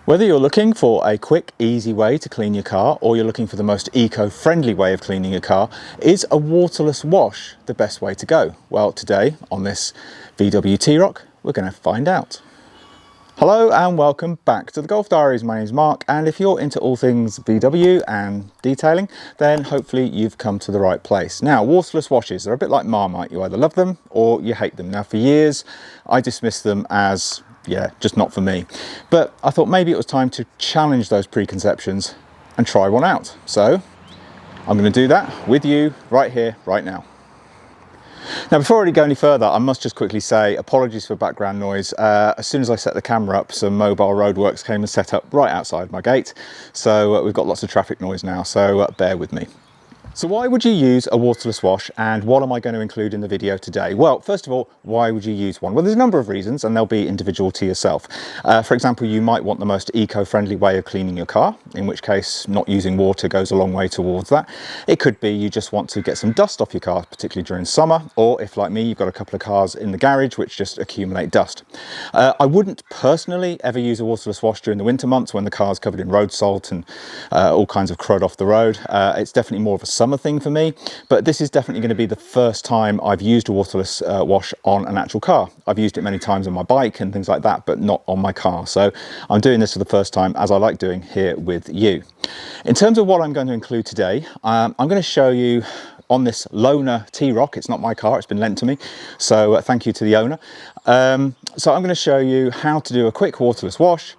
Whether you're looking for a quick, easy way to clean your car, or you're looking for the most eco-friendly way of cleaning your car, is a waterless wash the best way to go? Well, today on this VW T-Roc, we're going to find out. Hello and welcome back to the Golf Diaries. My name's Mark, and if you're into all things VW and detailing, then hopefully you've come to the right place. Now, waterless washes, they're a bit like Marmite. You either love them or you hate them. Now, for years, I dismissed them as just not for me. But I thought maybe it was time to challenge those preconceptions and try one out. So I'm going to do that with you right here, right now. Now, before I go any further, I must just quickly say apologies for background noise. As soon as I set the camera up, some mobile roadworks came and set up right outside my gate. So we've got lots of traffic noise now, so bear with me. So why would you use a waterless wash, and what am I going to include in the video today? Well, first of all, why would you use one? Well, there's a number of reasons, and they'll be individual to yourself. For example, you might want the most eco-friendly way of cleaning your car, in which case not using water goes a long way towards that. It could be you just want to get some dust off your car, particularly during summer, or if, like me, you've got a couple of cars in the garage which just accumulate dust. I wouldn't personally ever use a waterless wash during the winter months when the car's covered in road salt and all kinds of crud off the road. It's definitely more of a summer thing for me, but this is definitely going to be the first time I've used a waterless wash on an actual car. I've used it many times on my bike and things like that, but not on my car. So I'm doing this for the first time, as I like doing here with you. In terms of what I'm going to include today, I'm going to show you on this loaner T-Roc. It's not my car, it's been lent to me, so thank you to the owner. So I'm going to show you how to do a quick waterless wash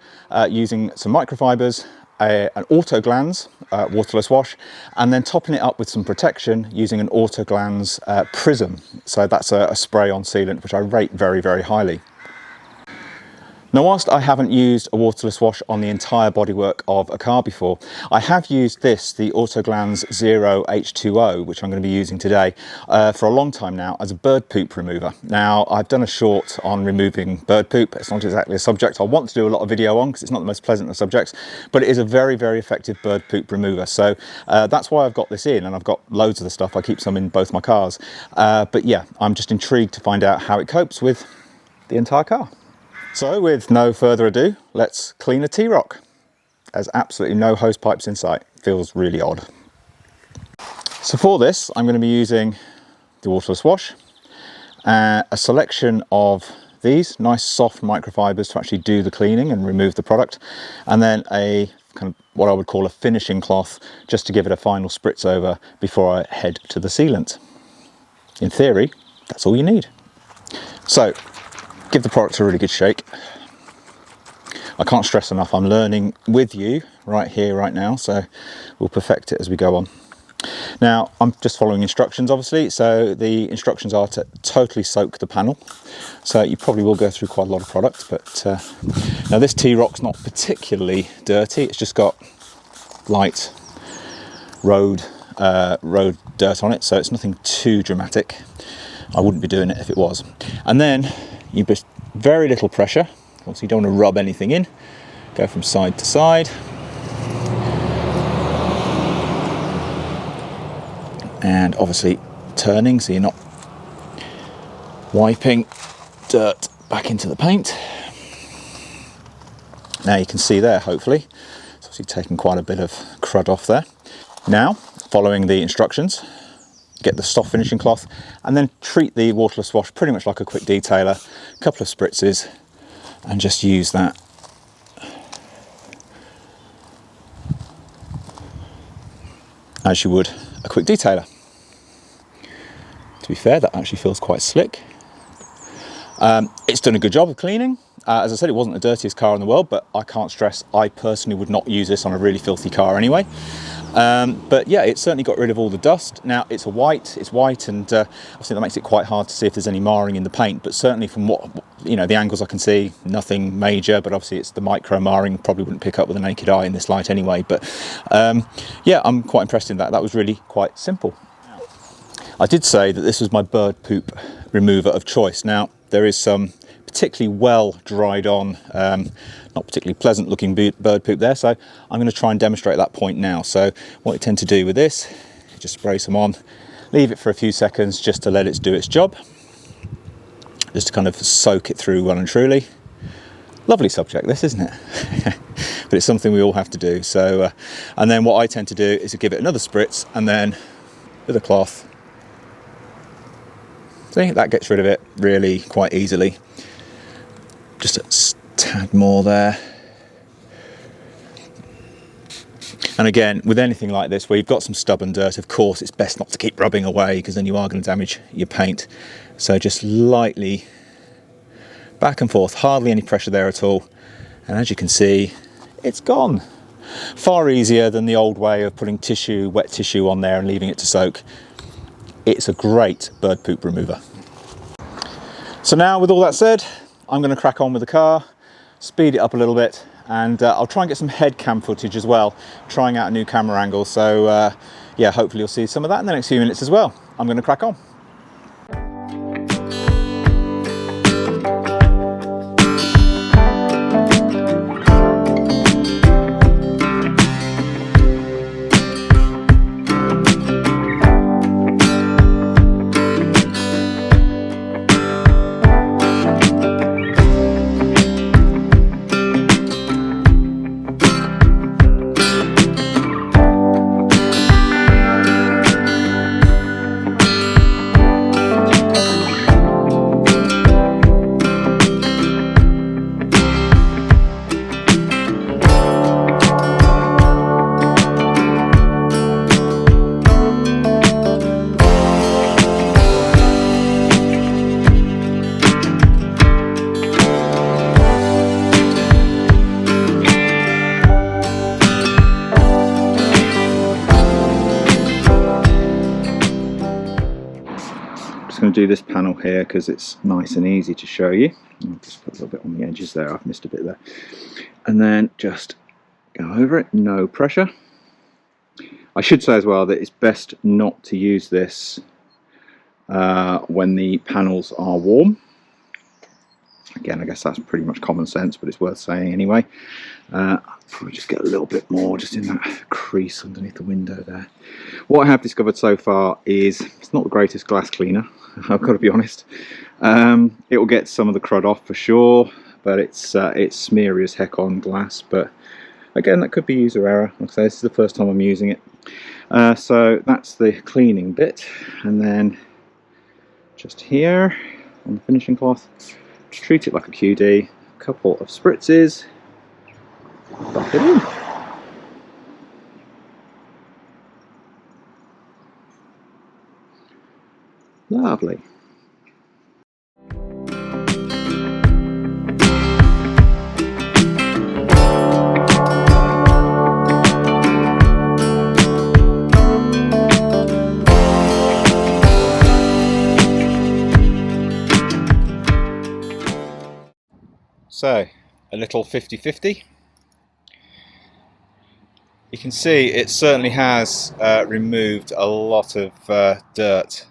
using some microfibres, an AutoGlanz waterless wash, and then topping it up with some protection using an AutoGlanz Prizm. So that's a spray-on sealant, which I rate very, very highly. Now, whilst I haven't used a waterless wash on the entire bodywork of a car before, I have used this, the AutoGlanz Zero H2O, which I'm going to be using today, for a long time now as a bird poop remover. Now, I've done a short on removing bird poop. It's not exactly a subject I want to do a lot of video on because it's not the most pleasant of subjects, but it is a very, very effective bird poop remover. So that's why I've got this in, and I've got loads of the stuff. I keep some in both my cars. But yeah, I'm just intrigued to find out how it copes with the entire car. So with no further ado, let's clean a T-Roc. There's absolutely no hose pipes in sight. Feels really odd. So for this, I'm going to be using the waterless wash, a selection of these nice soft microfibres to actually do the cleaning and remove the product, and then a kind of what I would call a finishing cloth just to give it a final spritz over before I head to the sealant. In theory, that's all you need. So give the product a really good shake. I can't stress enough, I'm learning with you right here, right now, so we'll perfect it as we go on. Now, I'm just following instructions, obviously, so the instructions are to totally soak the panel. So you probably will go through quite a lot of product, but now this T-Roc's not particularly dirty, it's just got light road dirt on it, so it's nothing too dramatic. I wouldn't be doing it if it was. And then you just very little pressure. Obviously, you don't want to rub anything in. Go from side to side. And obviously turning so you're not wiping dirt back into the paint. Now you can see there, hopefully. It's obviously taken quite a bit of crud off there. Now, following the instructions, get the soft finishing cloth and then treat the waterless wash pretty much like a quick detailer. A couple of spritzes and just use that as you would a quick detailer. To be fair, that actually feels quite slick. It's done a good job of cleaning. As I said, it wasn't the dirtiest car in the world, but I can't stress I personally would not use this on a really filthy car anyway. But yeah, it certainly got rid of all the dust. Now it's white, and obviously that makes it quite hard to see if there's any marring in the paint, but certainly from what, you know, the angles I can see, nothing major, but obviously it's the micro marring, probably wouldn't pick up with the naked eye in this light anyway. But yeah, I'm quite impressed in that. That was really quite simple. I did say that this was my bird poop remover of choice. Now there is some particularly well dried on, not particularly pleasant looking bird poop there, so I'm going to try and demonstrate that point now. So what I tend to do with this, just spray some on, leave it for a few seconds just to let it do its job, just to kind of soak it through well and truly. Lovely subject this, isn't it? but it's something we all have to do. So, and then what I tend to do is to give it another spritz, and then with a cloth, see, that gets rid of it really quite easily. Just a tad more there. And again, with anything like this where you've got some stubborn dirt, of course it's best not to keep rubbing away, because then you are going to damage your paint. So just lightly back and forth, hardly any pressure there at all. And as you can see, it's gone. Far easier than the old way of putting tissue, wet tissue on there and leaving it to soak. It's a great bird poop remover. So now, with all that said, I'm going to crack on with the car, speed it up a little bit, and I'll try and get some head cam footage as well, trying out a new camera angle. So yeah, hopefully you'll see some of that in the next few minutes as well. I'm going to crack on. Going to do this panel here because it's nice and easy to show you. I'll just put a little bit on the edges there, I've missed a bit there, and then just go over it, no pressure. I should say as well that it's best not to use this when the panels are warm. Again, I guess that's pretty much common sense, but it's worth saying anyway. Probably just get a little bit more just in that crease underneath the window there. What I have discovered so far is it's not the greatest glass cleaner, I've got to be honest. It will get some of the crud off for sure, but it's smeary as heck on glass. But again, that could be user error. Like I say, this is the first time I'm using it. So that's the cleaning bit, and then just here on the finishing cloth, treat it like a QD, a couple of spritzes, buff it in. Lovely. So, a little 50-50. You can see it certainly has removed a lot of dirt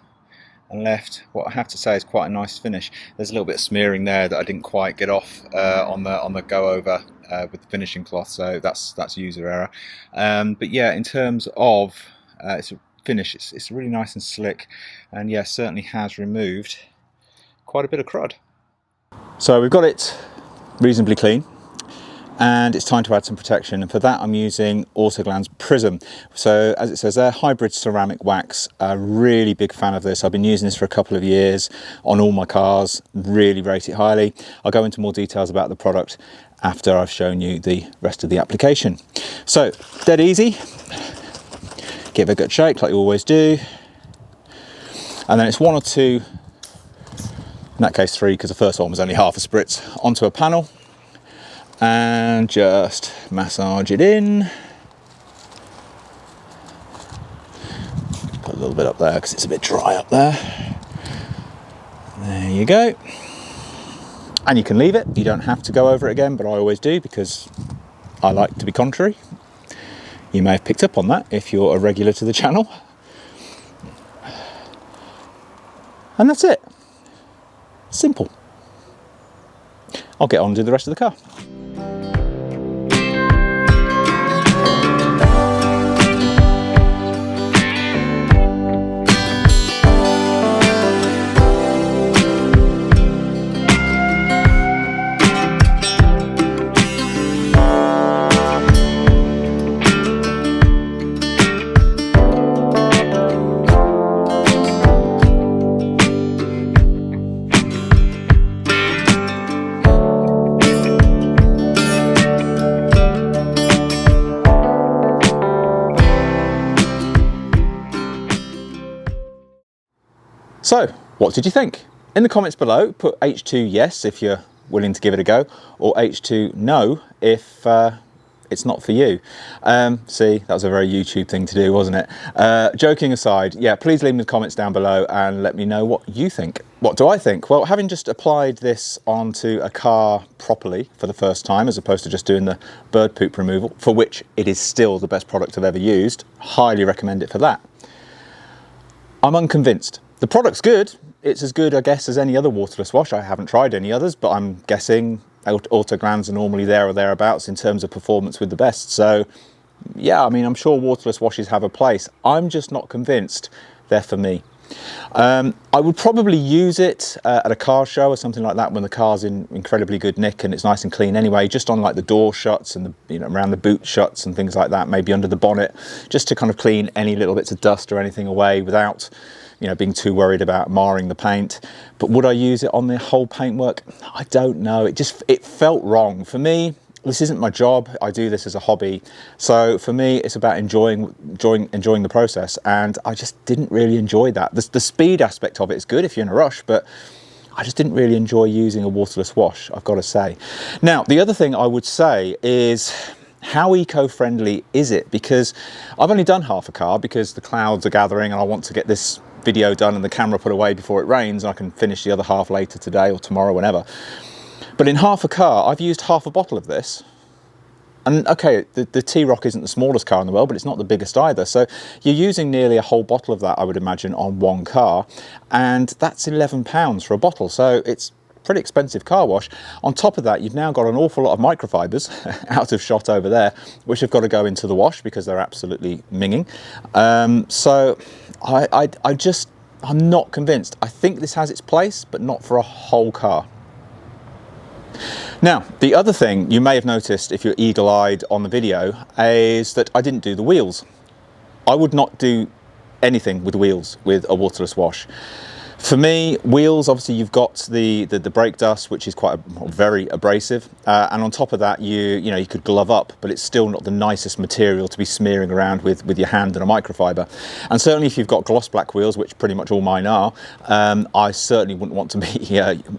and left what I have to say is quite a nice finish. There's a little bit of smearing there that I didn't quite get off on the go over with the finishing cloth, so that's user error. But yeah, in terms of its finish, it's really nice and slick, and yeah, certainly has removed quite a bit of crud. So we've got it reasonably clean, and it's time to add some protection, and for that I'm using AutoGlanz Prizm. So as it says there, hybrid ceramic wax. A really big fan of this. I've been using this for a couple of years on all my cars, really rate it highly. I'll go into more details about the product after I've shown you the rest of the application. So dead easy, give it a good shake like you always do, and then it's one or two, in that case 3, because the first one was only half a spritz, onto a panel and just massage it in. Put a little bit up there because it's a bit dry up there. There you go. And you can leave it, you don't have to go over it again, but I always do because I like to be contrary. You may have picked up on that if you're a regular to the channel. And that's it. Simple. I'll get on and do the rest of the car. So, what did you think? In the comments below, put H2 yes if you're willing to give it a go, or H2 no if it's not for you. See, that was a very YouTube thing to do, wasn't it? Joking aside, yeah, please leave me the comments down below and let me know what you think. What do I think? Well, having just applied this onto a car properly for the first time, as opposed to just doing the bird poop removal, for which it is still the best product I've ever used, highly recommend it for that. I'm unconvinced. The product's good. It's as good, I guess, as any other waterless wash. I haven't tried any others, but I'm guessing AutoGlanz are normally there or thereabouts in terms of performance with the best. So yeah, I mean, I'm sure waterless washes have a place. I'm just not convinced they're for me. I would probably use it at a car show or something like that when the car's in incredibly good nick and it's nice and clean anyway, just on like the door shuts and the, around the boot shuts and things like that, maybe under the bonnet, just to kind of clean any little bits of dust or anything away without being too worried about marring the paint. But would I use it on the whole paintwork? I don't know. It felt wrong. For me, this isn't my job. I do this as a hobby. So for me, it's about enjoying the process. And I just didn't really enjoy that. The speed aspect of it is good if you're in a rush, but I just didn't really enjoy using a waterless wash, I've got to say. Now, the other thing I would say is, how eco-friendly is it? Because I've only done half a car because the clouds are gathering and I want to get this video done and the camera put away before it rains, and I can finish the other half later today or tomorrow, whenever. But in half a car, I've used half a bottle of this. And okay, the T-Roc isn't the smallest car in the world, but it's not the biggest either. So you're using nearly a whole bottle of that, I would imagine, on one car. And that's £11 for a bottle. So it's pretty expensive car wash. On top of that, you've now got an awful lot of microfibres out of shot over there, which have got to go into the wash because they're absolutely minging. So I'm not convinced. I think this has its place, but not for a whole car. Now, the other thing you may have noticed if you're eagle-eyed on the video is that I didn't do the wheels. I would not do anything with wheels with a waterless wash. For me, wheels, obviously you've got the brake dust, which is quite very abrasive, and on top of that, you could glove up, but it's still not the nicest material to be smearing around with your hand and a microfiber. And certainly if you've got gloss black wheels, which pretty much all mine are, I certainly wouldn't want to be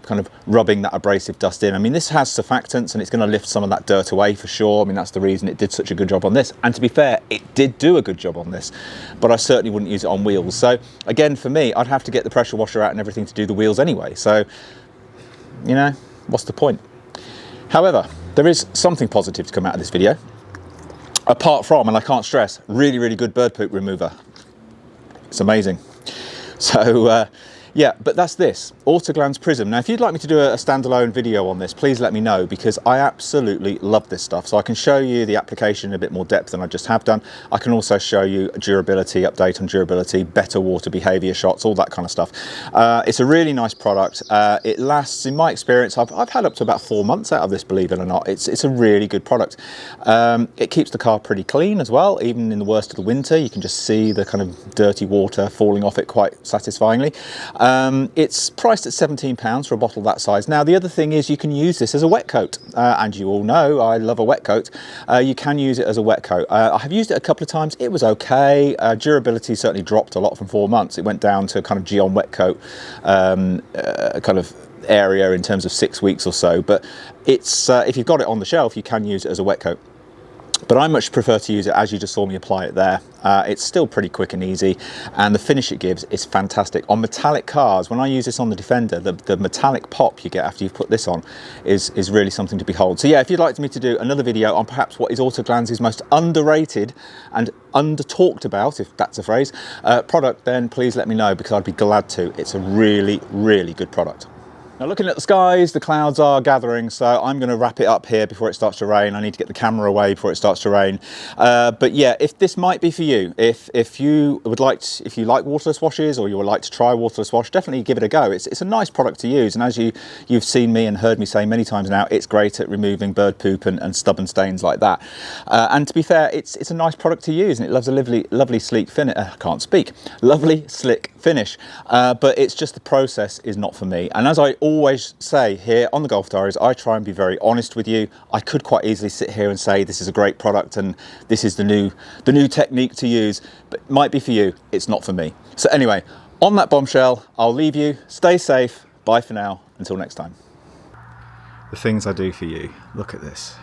kind of rubbing that abrasive dust in. I mean, this has surfactants and it's going to lift some of that dirt away for sure. I mean, that's the reason it did such a good job on this. And to be fair, it did do a good job on this, but I certainly wouldn't use it on wheels. So again, for me, I'd have to get the pressure washer out and everything to do the wheels anyway, so what's the point? However, there is something positive to come out of this video, apart from, and I can't stress, really good bird poop remover. It's amazing. So yeah, but that's this AutoGlanz Prizm. Now, if you'd like me to do a standalone video on this, please let me know, because I absolutely love this stuff. So I can show you the application in a bit more depth than I just have done. I can also show you a durability, update on durability, better water behavior shots, all that kind of stuff. It's a really nice product. It lasts, in my experience, I've had up to about 4 months out of this, believe it or not. It's a really good product. It keeps the car pretty clean as well. Even in the worst of the winter, you can just see the kind of dirty water falling off it quite satisfyingly. It's priced at £17 for a bottle that size. Now, the other thing is you can use this as a wet coat, and you all know I love a wet coat. You can use it as a wet coat. I have used it a couple of times. It was okay. Durability certainly dropped a lot from 4 months. It went down to kind of G on wet coat kind of area in terms of 6 weeks or so. But it's if you've got it on the shelf, you can use it as a wet coat. But I much prefer to use it as you just saw me apply it there. It's still pretty quick and easy, and the finish it gives is fantastic. On metallic cars, when I use this on the Defender, the metallic pop you get after you've put this on is really something to behold. So yeah, if you'd like me to do another video on perhaps what is AutoGlanz's most underrated and under-talked about, if that's a phrase, product, then please let me know, because I'd be glad to. It's a really good product. Now, looking at the skies, the clouds are gathering, so I'm going to wrap it up here before it starts to rain. I need to get the camera away before it starts to rain. But yeah, if this might be for you, if you like waterless washes, or you would like to try waterless wash, definitely give it a go. It's a nice product to use, and as you've seen me and heard me say many times now, it's great at removing bird poop and stubborn stains like that. And to be fair, it's a nice product to use, and it loves a lovely sleek finish. I can't speak. Lovely slick finish. But it's just the process is not for me. And as I always say here on the Golf Diaries, I try and be very honest with you. I could quite easily sit here and say this is a great product and this is the new technique to use, but it might be for you, it's not for me. So anyway, On that bombshell, I'll leave you. Stay safe. Bye for now. Until next time. The things I do for you. Look at this.